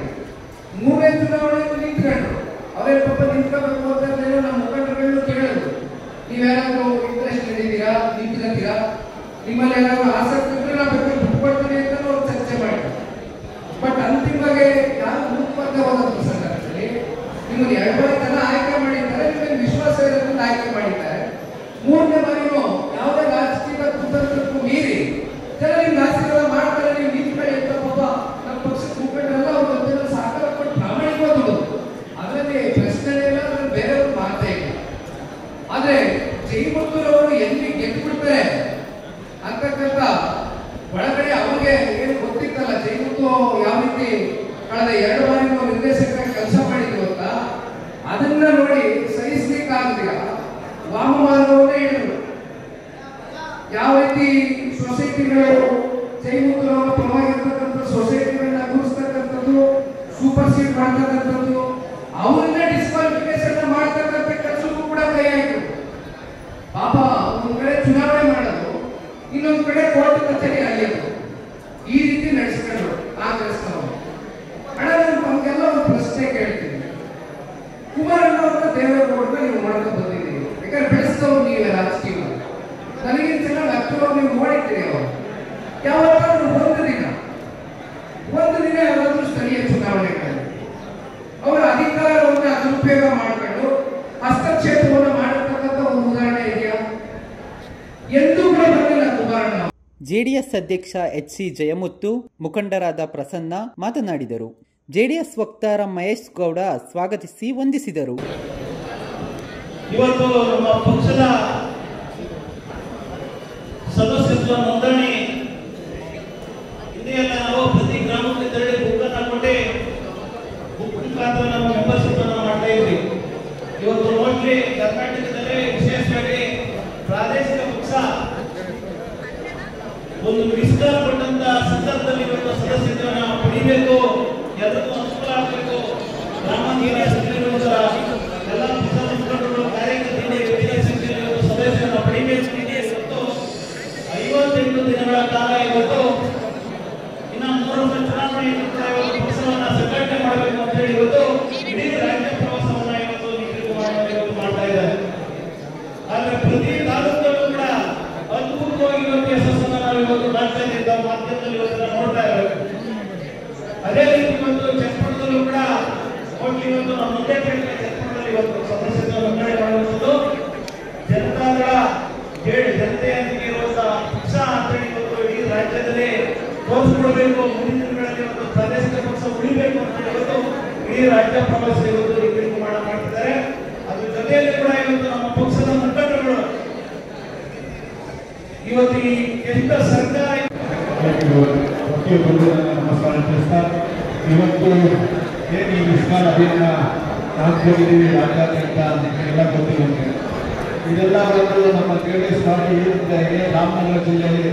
3ನೇ ಚುನಾವಣೆಯಲ್ಲಿ ನಿಂತ್ಕೊಂಡ್ರು. ಅವರೇ ಪಾಪ ನಿಂತ್ಕೋಬೇಕು ಅಂತ ನಮ್ಮ ಮುಖಂಡರುಗಳನ್ನು ಕೇಳಿದ್ರು, ನೀವೇನಾದ್ರೂ ಇಂಟ್ರೆಸ್ಟ್ ಹಿಡಿದೀರಾ, ನಿಂತ್ಕೊತೀರಾ, ನಿಮ್ಮಲ್ಲಿ ಏನಾದ್ರು ಆಸಕ್ತಿ ಇದ್ರೆ ನಾವು ಬಿಟ್ಕೊಡ್ತೀವಿ ಅಂತ ಅವ್ರು ಚರ್ಚೆ ಮಾಡಿದ್ರು. ಬಟ್ ಅಂತಿಮವಾಗಿ ಯಾರು ಮುಂದೆ ಹೋದಂತ ಸಂದರ್ಭದಲ್ಲಿ ನಿಮ್ಮನ್ನು 2 ಬಾರಿ ಜನ ಆಯ್ಕೆ ಮಾಡಿದ್ದಾರೆ, ನಿಮಗೆ ವಿಶ್ವಾಸ ಇರೋದ್ರಿಂದ ಆಯ್ಕೆ ಮಾಡಿದ್ದಾರೆ. 3ನೇ ಬಾರಿನೂ ಯಾವುದೇ ರಾಜಕೀಯ ಕುತಂತ್ರಕ್ಕೂ ಮೀರಿ ಜನ ನಿಮ್ಗೆ ಆಶೀರ್ವಾದ ಮಾಡ್ತಾರೆ, ನೀವು ನಿಂತ್ಕೊಳ್ಳಿ ಅಂತ ಪಾಪ ನಮ್ಮ ಪಕ್ಷದ ಮುಖಂಡರೆಲ್ಲ ಅವ್ರ ಜೊತೆ ಸಹಕಾರ ಕೊಟ್ಟು ಪ್ರಾಮಾಣಿಕವಾದ ಅದರಲ್ಲಿ ಪ್ರಶ್ನೆ ಇಲ್ಲ, ಅದ್ರಲ್ಲಿ ಬೇರೆಯವ್ರು ಮಾತೇ ಇಲ್ಲ. ಆದ್ರೆ ಜೈಮೂರ್ ಅವರು ಎಲ್ಲಿ ಗೆದ್ದುಬಿಡ್ತಾರೆ ಅಂತಕ್ಕಂಥ ಒಳಗಡೆ ಅವ್ರಿಗೆ ಏನು ಗೊತ್ತಿತ್ತಲ್ಲ. ಜೈಮೂರ್ ಯಾವ ರೀತಿ ಕಳೆದ 2 ಬಾರಿ ನಿರ್ದೇಶಕರಾಗಿ ಕೆಲಸ ಮಾಡಿದ್ರು ಅಂತ ಅದನ್ನ ನೋಡಿ ಸಹಿಸ್ಲಿಕ್ಕಾಗಲಿಲ್ಲ. ವಾಮಮಾರ್ಗವನ್ನೇ ಹೇಳಿದ್ರು. ಯಾವ ರೀತಿ ಸೊಸೈಟಿಗಳು ಜೈಮೂರ್ ಅವರ ಪರವಾಗಿರ್ತಕ್ಕಂಥ ಸೊಸೈಟಿಗಳನ್ನ ಗುರುಸ್ತಕ್ಕಂಥದ್ದು, ಸೂಪರ್ ಸೀಡ್ ಮಾಡ್ತಕ್ಕಂಥದ್ದು, ಅವರನ್ನ ಡಿಸ್ಕ್ವಾಲಿಫಿಕೇಶನ್ ಮಾಡ್ತಕ್ಕಂಥ ಕೆಲಸಕ್ಕೂ ಕೂಡ ಕೈ ಹಾಕಿದ್ರು. ಪಾಪ ಒಂದ್ ಕಡೆ ಚುನಾವಣೆ ಮಾಡೋದು, ಇನ್ನೊಂದು ಕಡೆ ಕೋರ್ಟ್ ಕಚೇರಿ ಆಗಿತ್ತು. ಈ ರೀತಿ ನಡೆಸ್ಕೊಂಡ್ರು ಕಾಂಗ್ರೆಸ್ನವರು. ಹಣ ನಮ್ಗೆ ದಿನ ಯಾರಾದ್ರೂ ಸ್ಥಳೀಯ ಚುನಾವಣೆಗಳಲ್ಲಿ ಅವರ ಅಧಿಕಾರವನ್ನು ದುರುಪಯೋಗ ಮಾಡಿಕೊಂಡು ಹಸ್ತಕ್ಷೇಪವನ್ನು ಮಾಡತಕ್ಕಂಥ ಒಂದು ಉದಾಹರಣೆ ಇದೆಯಾ? ಎಂದೂ ಕೂಡ ಬಂದಿಲ್ಲ ಕುಮಾರಣ್ಣ. ಜೆಡಿಎಸ್ ಅಧ್ಯಕ್ಷ HC ಜಯಮುತ್ತು, ಮುಖಂಡರಾದ ಪ್ರಸನ್ನ ಮಾತನಾಡಿದರು. ಜೆಡಿಎಸ್ ವಕ್ತಾರ ಮಹೇಶ್ ಗೌಡ ಸ್ವಾಗತಿಸಿ ವಂದಿಸಿದರು. ಇವತ್ತು ನಮ್ಮ ಪಕ್ಷದ ಸದಸ್ಯತ್ವ ನೋಂದಣಿ ಇದೆಯಲ್ಲ, ನಾವು ಪ್ರತಿ ಗ್ರಾಮಕ್ಕೆ ತೆರಳಿ ಬುಕ್ ಹಾಕೊಂಡೆ ಬುಕ್ ಮುಖಾಂತರ ನಮ್ಮ ಮೆಂಬರ್ಶಿಪ್ ಅನ್ನು ಮಾಡ್ತಾ ಇದ್ವಿ. ಇವತ್ತು ಮೋಸ್ಟ್ಲಿ ಕರ್ನಾಟಕದಲ್ಲಿ ವಿಶೇಷವಾಗಿ ಪ್ರಾದೇಶಿಕ ಪಕ್ಷ ಒಂದು ಮಿಸ್ಕಾಲ್ ಕೊಟ್ಟಂತ ಸಂದರ್ಭದಲ್ಲಿ ಇವತ್ತು ಸದಸ್ಯತ್ವವನ್ನು ಪಡಿಬೇಕು, ಎಲ್ಲರಿಗೂ ಅನುಕೂಲ ಆಗಬೇಕು. ಗ್ರಾಮಾಂತರ ಎಲ್ಲ ಪಕ್ಷದ ಮುಖಂಡರು ಕಾರ್ಯಕರ್ತರು ಹೆಚ್ಚಿನ ಸಂಖ್ಯೆಯಲ್ಲಿ ಸದಸ್ಯರನ್ನು ಪಡಿಬೇಕು. ಇವತ್ತು 58 ದಿನಗಳ ಕಾಲ ಇವತ್ತು ಇನ್ನು 3 ವರ್ಷ ಚುನಾವಣೆ ಪಕ್ಷವನ್ನು ಸಂಘಟನೆ ಮಾಡಬೇಕು ಅಂತ ಹೇಳಿ ಇವತ್ತು ಇಡೀ ರಾಜ್ಯ ಪ್ರವಾಸವನ್ನ ಇವತ್ತು ನಿಖಿಲ್ ಕುಮಾರಣ್ಣ ಇವತ್ತು ಮಾಡ್ತಾ ಇದ್ದಾರೆ. ಆದ್ರೆ ಪ್ರತಿ ತಾಲೂಕಲ್ಲೂ ಕೂಡ ಅದ್ಭುತವಾಗಿ ಇವತ್ತು ಯಶಸ್ಸನ್ನು ನಾವು ಇವತ್ತು ಮಾಡ್ತಾ ಇದ್ದ ಮಾಧ್ಯಮದಲ್ಲಿ ಇವತ್ತು ನೋಡ್ತಾ ಇದ್ದೇವೆ. ಅದೇ ರೀತಿ ಇವತ್ತು ಚನ್ನಪಟ್ಟಣದಲ್ಲೂ ಕೂಡ ಒಟ್ಟು ಇವತ್ತು ನಮ್ಮ ಮುಂದೆ ಚನ್ನಪಟ್ಟಣದಲ್ಲಿ ಇವತ್ತು ಸದಸ್ಯತ್ವ ನೋಂದಣಿ ಮಾಡುವಂಥದ್ದು ಜನತಾದಳ ಜನತೆಯೊಂದಿಗೆ ಇರುವಂತಹ ಪಕ್ಷ ಅಂತ ಹೇಳಿ ಇವತ್ತು ಇಡೀ ರಾಜ್ಯದಲ್ಲಿ ತೋರಿಸ್ಕೊಡ್ಬೇಕು. ಮುಂದಿನ ದಿನಗಳಲ್ಲಿ ಇವತ್ತು ಪ್ರಾದೇಶಿಕ ಪಕ್ಷ ಉಳಿಬೇಕು ಅಂತ ಹೇಳಿ ಇವತ್ತು ಇಡೀ ರಾಜ್ಯ ಪ್ರವಾಸ ಇವತ್ತು ನಿಖಿಲ್ ಕುಮಾರಣ್ಣ ಮಾಡ್ತಿದ್ದಾರೆ. ಅದ್ರ ಜೊತೆಯಲ್ಲಿ ಕೂಡ ಇವತ್ತು ನಮ್ಮ ಪಕ್ಷದ ಮುಖಂಡರುಗಳು ಇವತ್ತು ಈ ಎಂತ ಸರ್ಕಾರ ನಮಸ್ಕಾರ ತಿಳಿಸ್ತಾ, ಇವತ್ತು ಏನು ಈ ಮಿಸ್ಕಾಲ್ ಅಭಿಯಾನ ಹಾಕಿದ್ದೀವಿ ರಾಜ್ಯಾದ್ಯಂತ ಎಲ್ಲ ಗೊತ್ತಿರುತ್ತೆ. ಇದೆಲ್ಲ ಒಂದು ನಮ್ಮ ಜೆಡಿಎಸ್ ಪಾರ್ಟಿ ಇದೆ. ರಾಮನಗರ ಜಿಲ್ಲೆಯಲ್ಲಿ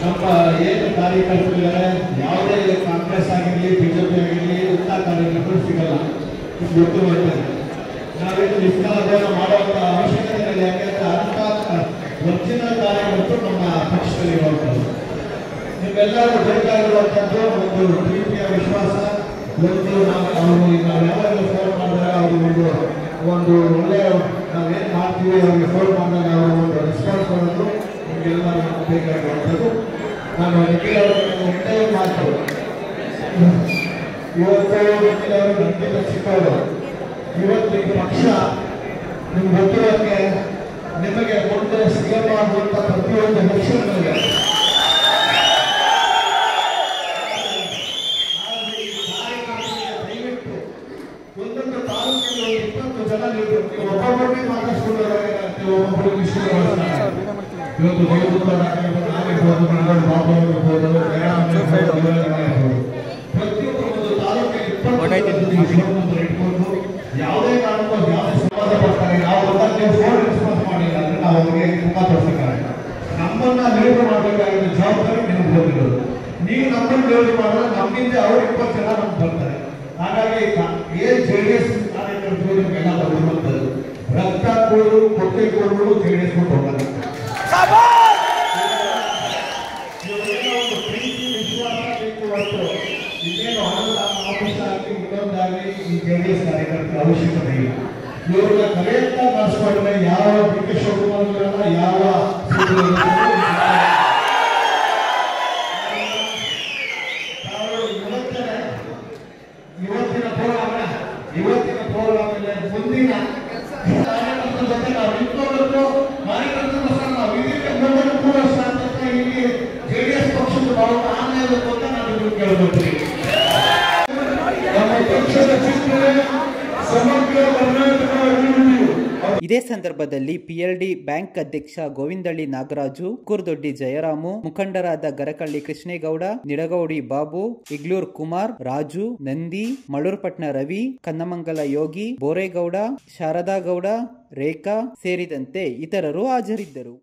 ನಮ್ಮ ಏನು ಕಾರ್ಯಕರ್ತರಿದ್ದಾರೆ, ಯಾವುದೇ ಕಾಂಗ್ರೆಸ್ ಆಗಿರಲಿ ಬಿಜೆಪಿ ಆಗಿರಲಿ ಇಂಥ ಕಾರ್ಯಕರ್ತರು ಸಿಗಲ್ಲ, ಇದು ಗೊತ್ತಿರುತ್ತದೆ. ನಾವೇನು ಮಿಸ್ಕಾಲ್ ಅಭಿಯಾನ ಮಾಡುವಂಥ ಅವಶ್ಯಕತೆ ಇಲ್ಲ. ಯಾಕೆಂದರೆ ಅಂಥ ಒರಿಜಿನಲ್ ಕಾರ್ಯಕರ್ತರು ನಮ್ಮ ಪಕ್ಷದಲ್ಲಿ ಹೋಗ್ತಾರೆ. ನಿಮ್ಮೆಲ್ಲರೂ ಬೇಕಾಗಿರುವಂಥದ್ದು ಒಂದು ಪ್ರೀತಿಯ ವಿಶ್ವಾಸ, ಒಂದು ಅವರು ಯಾವಾಗ ಫೋನ್ ಮಾಡಿದಾಗ ಅವರು ಒಂದು ಒಳ್ಳೆಯ ನಾವೇನು ಮಾಡ್ತೀವಿ ಅವ್ರಿಗೆ ಫೋನ್ ಮಾಡಿದಾಗ ಅವರು ಒಂದು ರೆಸ್ಪಾನ್ಸ್ ಕೊಡೋದು ನಿಮಗೆಲ್ಲರೂ ಬೇಕಾಗಿರುವಂಥದ್ದು. ನಾನು ನಿಖಿಲ್ ಅವರಿಗೆ ಒಂದೇ ಮಾತು, ಇವತ್ತು ನಿಖಿಲ್ ಅವರು ನಮ್ಗಿಂತ ಚಿಕ್ಕವರು. ಇವತ್ತು ಈ ಪಕ್ಷ ನಿಮ್ಗೆ ಗೊತ್ತಿರೋಕ್ಕೆ ನಿಮಗೆ ಮುಂದೆ ಸಿಎಂ ಆಗುವಂಥ ಪ್ರತಿಯೊಂದು ಲಕ್ಷಣಗಳಿದೆ. ಒಂದೊಂದು ತಾಲೂಕಿಗೆ 20 ಜನ ಒಬ್ಬೊಬ್ಬರಿಗೆ ಮಾತಾಡ್ಸ್ಕೊಂಡು ಒಬ್ಬೊಬ್ಬರಿಗೆ ಇವತ್ತು ಪ್ರತಿಯೊಬ್ಬರು ಒಂದು ತಾಲೂಕಿಗೆ 20 ಇಟ್ಕೊಂಡು ಯಾವುದೇ ಕಾರಣಕ್ಕೂ ಯಾವುದೇ ಸಂವಾದ ಬರ್ತಾರೆ. ನಾವು ಒಂದಕ್ಕೆ ಫೋನ್ ರೆಸ್ಪಾನ್ಸ್ ಮಾಡಿಲ್ಲ ಅಂದ್ರೆ ನಾವು ಅವರಿಗೆ ಮುಖ ತೋರಿಸಕ್ಕಾಗಲ್ಲ. ನಮ್ಮನ್ನ ನಿರ್ವಹಣೆ ಮಾಡಬೇಕಾಗಿದ್ದ ಜವಾಬ್ದಾರಿ ನಿಮ್ಗೆ ಗೊತ್ತಿರೋದು. ನೀವು ನಮ್ಮನ್ನು ನಿರ್ವಹಣೆ ಮಾಡಿದ್ರೆ ನಮ್ಮಿಂದ ಅವ್ರು 20 ಜನ ನಮ್ಗೆ ಬರ್ತಾರೆ. ಹಾಗಾಗಿ ಏನ್ ಜೆಡಿಎಸ್ ಕಾರ್ಯಕರ್ತರು ನಿಮಗೆಲ್ಲ ಬರುವಂಥದ್ದು ರಕ್ತ ಕೊಡು ಕೊಟ್ಟೆ ಕೊಡು ಜೆಡಿಎಸ್ ಕೊಟ್ಟು ಹೋಗಲ್ಲ. ಒಂದು ಪ್ರೀತಿ ವಿಶ್ವಾಸ ಬೇಕು ಹೊರತು ಇನ್ನೇನು ಹಣದ ಆಫೀಸ್ ಆಗಲಿ ಇನ್ನೊಂದಾಗಲಿ ಈ ಜೆಡಿಎಸ್ ಕಾರ್ಯಕರ್ತರ ಅವಶ್ಯಕತೆ ಇಲ್ಲ. ಇವ್ರನ್ನ ಕರೆಯಂತ ಮಾಡಿಸ್ಕೊಂಡ್ರೆ ಯಾವ ಡಿ.ಕೆ. ಶಿವಕುಮಾರ್ ಯಾವ ಇವತ್ತಿನ ಪ್ರೋಗ್ರಾಮ್ ಮುಂದಿನ ಕಾರ್ಯಕರ್ತರ ಜೊತೆ ನಾವು ನಿಂತ್ಕೋಬೇಕು. ಕಾರ್ಯಕರ್ತರ ನಾವು ಇದಕ್ಕೆ ಕೂಡ ಇಲ್ಲಿ ಜೆಡಿಎಸ್ ಪಕ್ಷದ ಭಾವ ಆಮೇಲೆ ಅಂತ ನಾನು ಕೇಳಬೇಕು. ನಮ್ಮ ಪಕ್ಷದ ಚಿಂತನೆ ಸಮಗ್ರ ಕರ್ನಾಟಕ ಅಭಿವೃದ್ಧಿ. ಇದೇ ಸಂದರ್ಭದಲ್ಲಿ PLD ಬ್ಯಾಂಕ್ ಅಧ್ಯಕ್ಷ ಗೋವಿಂದಳ್ಳಿ ನಾಗರಾಜು, ಕುರ್ದೊಡ್ಡಿ ಜಯರಾಮು, ಮುಖಂಡರಾದ ಗರಕಳ್ಳಿ ಕೃಷ್ಣೇಗೌಡ, ನಿಡಗೌಡಿ ಬಾಬು, ಇಗ್ಲೂರ್ ಕುಮಾರ್, ರಾಜು, ನಂದಿ, ಮಳೂರ್ಪಟ್ನ ರವಿ, ಕನ್ನಮಂಗಲ ಯೋಗಿ, ಬೋರೇಗೌಡ, ಶಾರದಾ ಗೌಡ, ರೇಖಾ ಸೇರಿದಂತೆ ಇತರರು ಹಾಜರಿದ್ದರು.